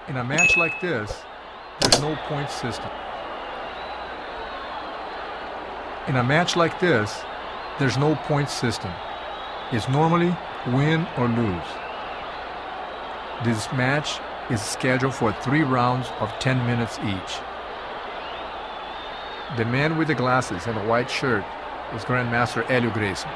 In a match like this, there's no point system. In a match like this, there's no point system. It's normally win or lose. This match is scheduled for 3 rounds of 10 minutes each. The man with the glasses and the white shirt is Grandmaster Gracie.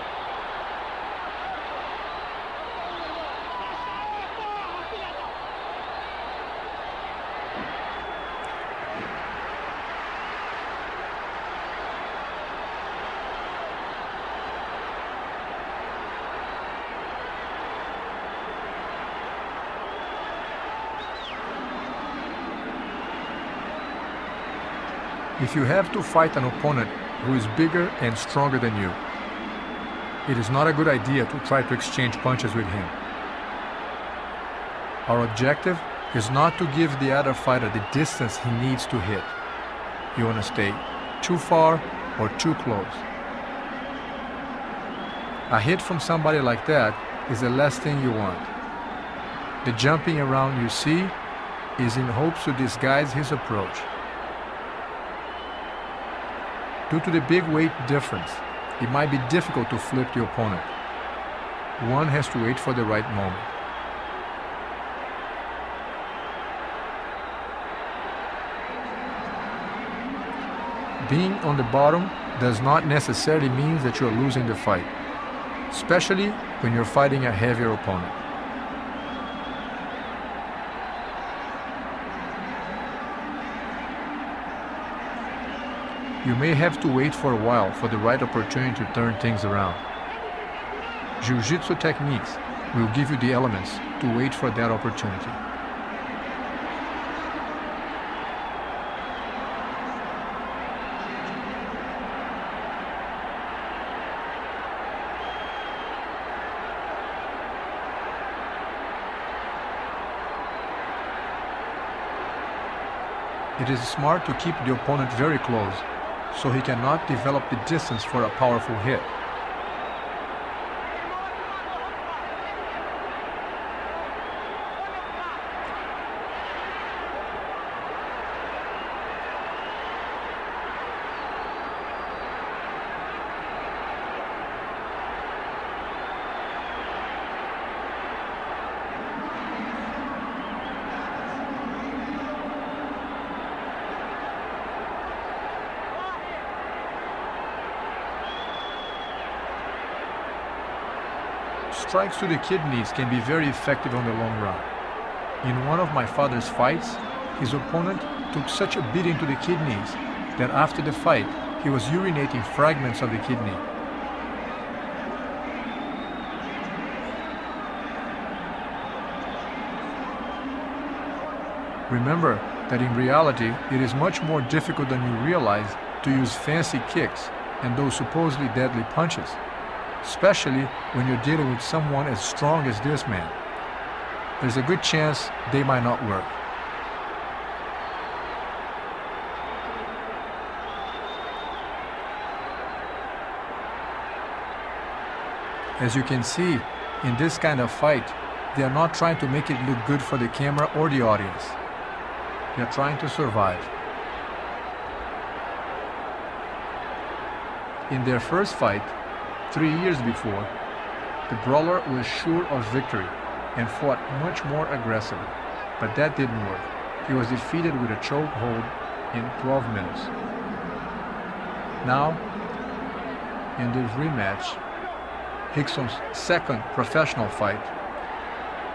If you have to fight an opponent who is bigger and stronger than you, it is not a good idea to try to exchange punches with him. Our objective is not to give the other fighter the distance he needs to hit. You want to stay too far or too close. A hit from somebody like that is the last thing you want. The jumping around you see is in hopes to disguise his approach. Due to the big weight difference, it might be difficult to flip the opponent. One has to wait for the right moment. Being on the bottom does not necessarily mean that you are losing the fight, especially when you're fighting a heavier opponent. You may have to wait for a while for the right opportunity to turn things around. Jiu-Jitsu techniques will give you the elements to wait for that opportunity. It is smart to keep the opponent very close, so he cannot develop the distance for a powerful hit. Strikes to the kidneys can be very effective on the long run. In one of my father's fights, his opponent took such a beating to the kidneys that after the fight, he was urinating fragments of the kidney. Remember that in reality, it is much more difficult than you realize to use fancy kicks and those supposedly deadly punches, especially when you're dealing with someone as strong as this man. There's a good chance they might not work. As you can see, in this kind of fight, they are not trying to make it look good for the camera or the audience. They are trying to survive. In their first fight, 3 years before, the brawler was sure of victory and fought much more aggressively, but that didn't work. He was defeated with a chokehold in 12 minutes. Now, in this rematch, Rickson's second professional fight,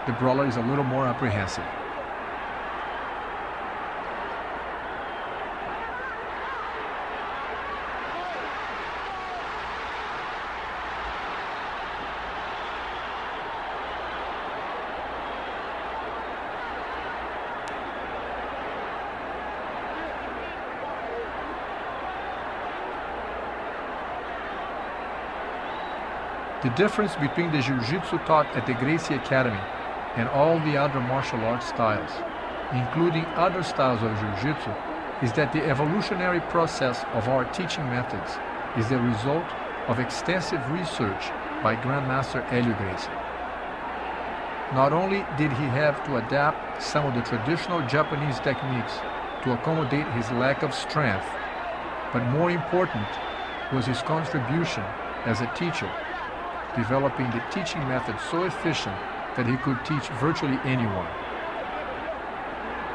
the brawler is a little more apprehensive. The difference between the Jiu-Jitsu taught at the Gracie Academy and all the other martial arts styles, including other styles of Jiu-Jitsu, is that the evolutionary process of our teaching methods is the result of extensive research by Grandmaster Gracie. Not only did he have to adapt some of the traditional Japanese techniques to accommodate his lack of strength, but more important was his contribution as a teacher, developing the teaching method so efficient that he could teach virtually anyone.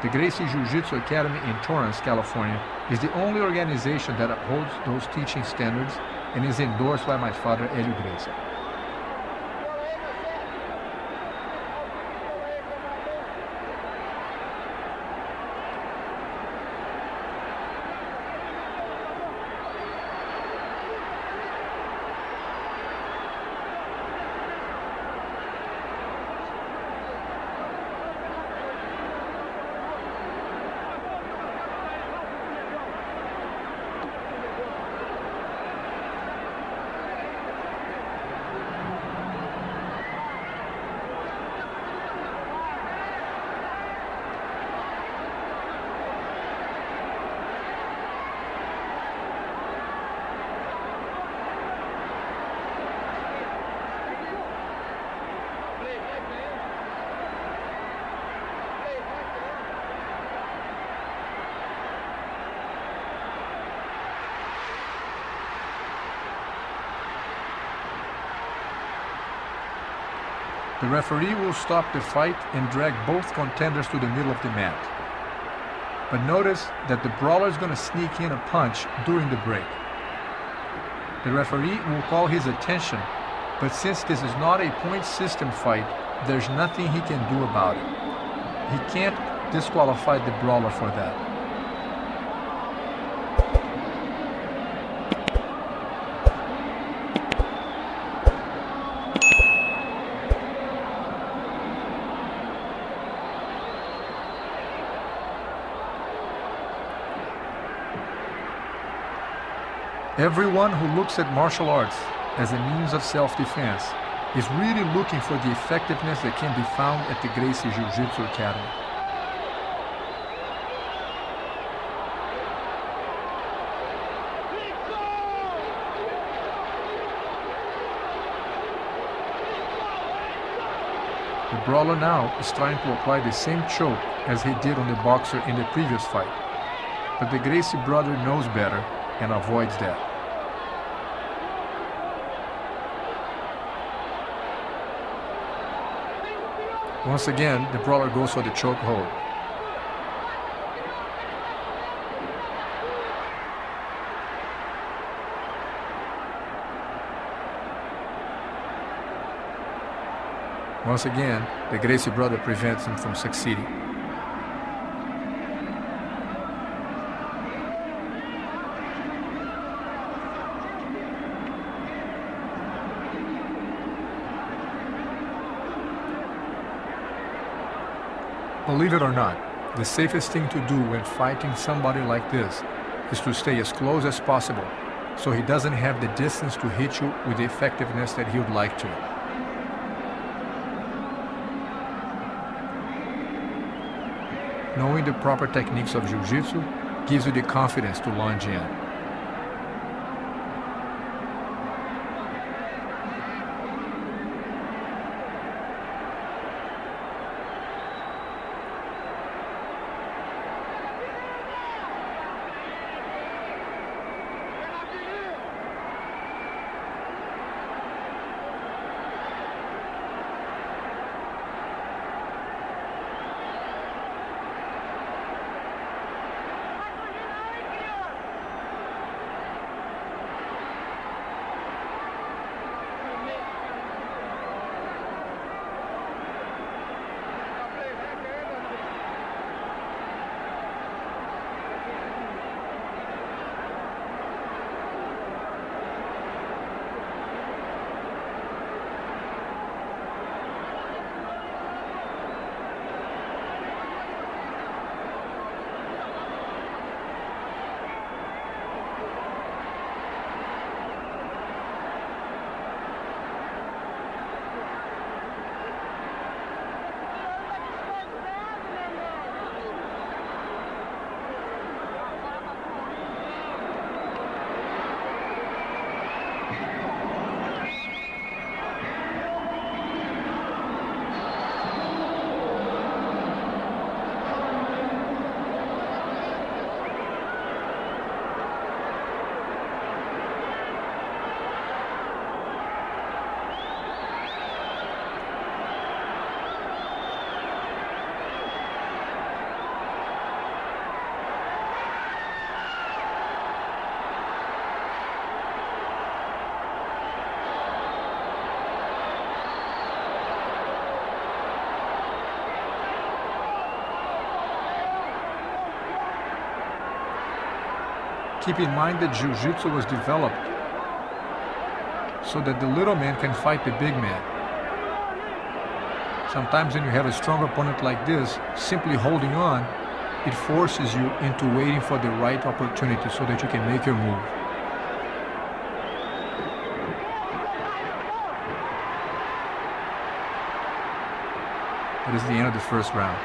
The Gracie Jiu-Jitsu Academy in Torrance, California, is the only organization that upholds those teaching standards and is endorsed by my father, Hélio Gracie. The referee will stop the fight and drag both contenders to the middle of the mat. But notice that the brawler is going to sneak in a punch during the break. The referee will call his attention, but since this is not a point system fight, there's nothing he can do about it. He can't disqualify the brawler for that. Everyone who looks at martial arts as a means of self-defense is really looking for the effectiveness that can be found at the Gracie Jiu-Jitsu Academy. The brawler now is trying to apply the same choke as he did on the boxer in the previous fight, but the Gracie brother knows better and avoids that. Once again, the brawler goes for the choke hold. Once again, the Gracie brother prevents him from succeeding. Believe it or not, the safest thing to do when fighting somebody like this is to stay as close as possible so he doesn't have the distance to hit you with the effectiveness that he would like to. Knowing the proper techniques of Jiu-Jitsu gives you the confidence to lunge in. Keep in mind that Jiu-Jitsu was developed so that the little man can fight the big man. Sometimes when you have a strong opponent like this, simply holding on, it forces you into waiting for the right opportunity so that you can make your move. That is the end of the first round.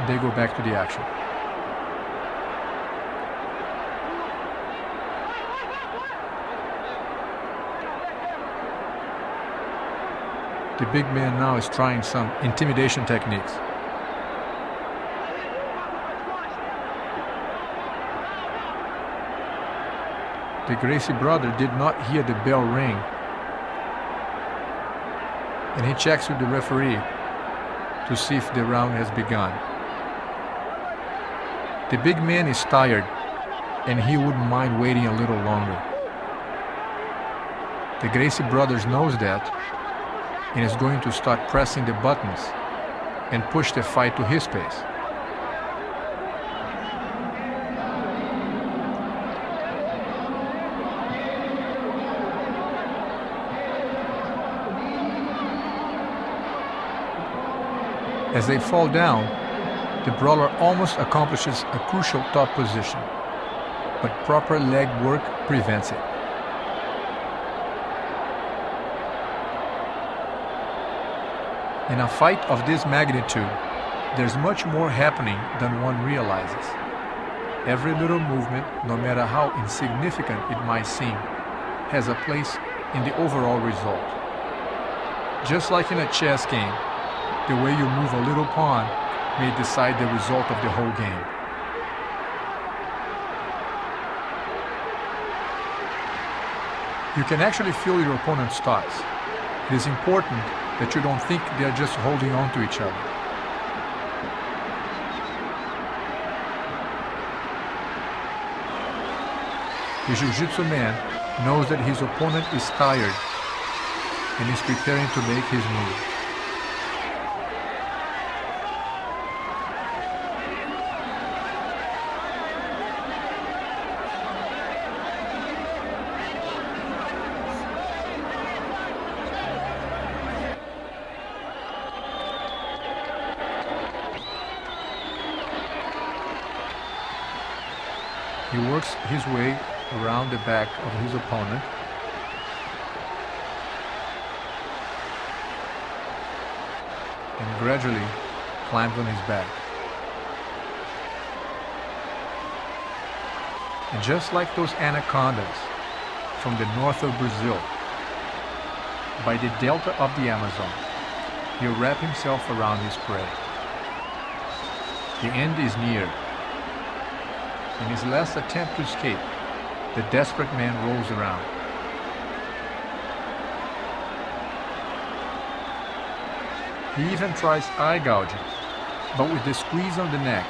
They go back to the action. The big man now is trying some intimidation techniques. The Gracie brother did not hear the bell ring, and he checks with the referee to see if the round has begun. The big man is tired, and he wouldn't mind waiting a little longer. The Gracie brothers knows that, and is going to start pressing the buttons and push the fight to his pace. As they fall down, the brawler almost accomplishes a crucial top position, but proper leg work prevents it. In a fight of this magnitude, there's much more happening than one realizes. Every little movement, no matter how insignificant it might seem, has a place in the overall result. Just like in a chess game, the way you move a little pawn may decide the result of the whole game. You can actually feel your opponent's thoughts. It is important that you don't think they are just holding on to each other. The Jiu-Jitsu man knows that his opponent is tired and is preparing to make his move. He works his way around the back of his opponent and gradually climbs on his back. And just like those anacondas from the north of Brazil, by the delta of the Amazon, he'll wrap himself around his prey. The end is near. In his last attempt to escape, the desperate man rolls around. He even tries eye gouging, but with the squeeze on the neck,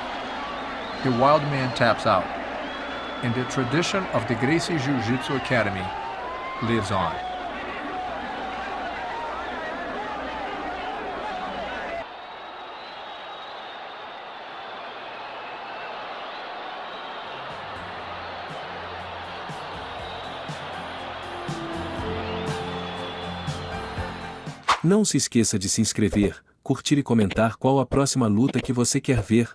the wild man taps out, and the tradition of the Gracie Jiu-Jitsu Academy lives on. Não se esqueça de se inscrever, curtir e comentar qual a próxima luta que você quer ver.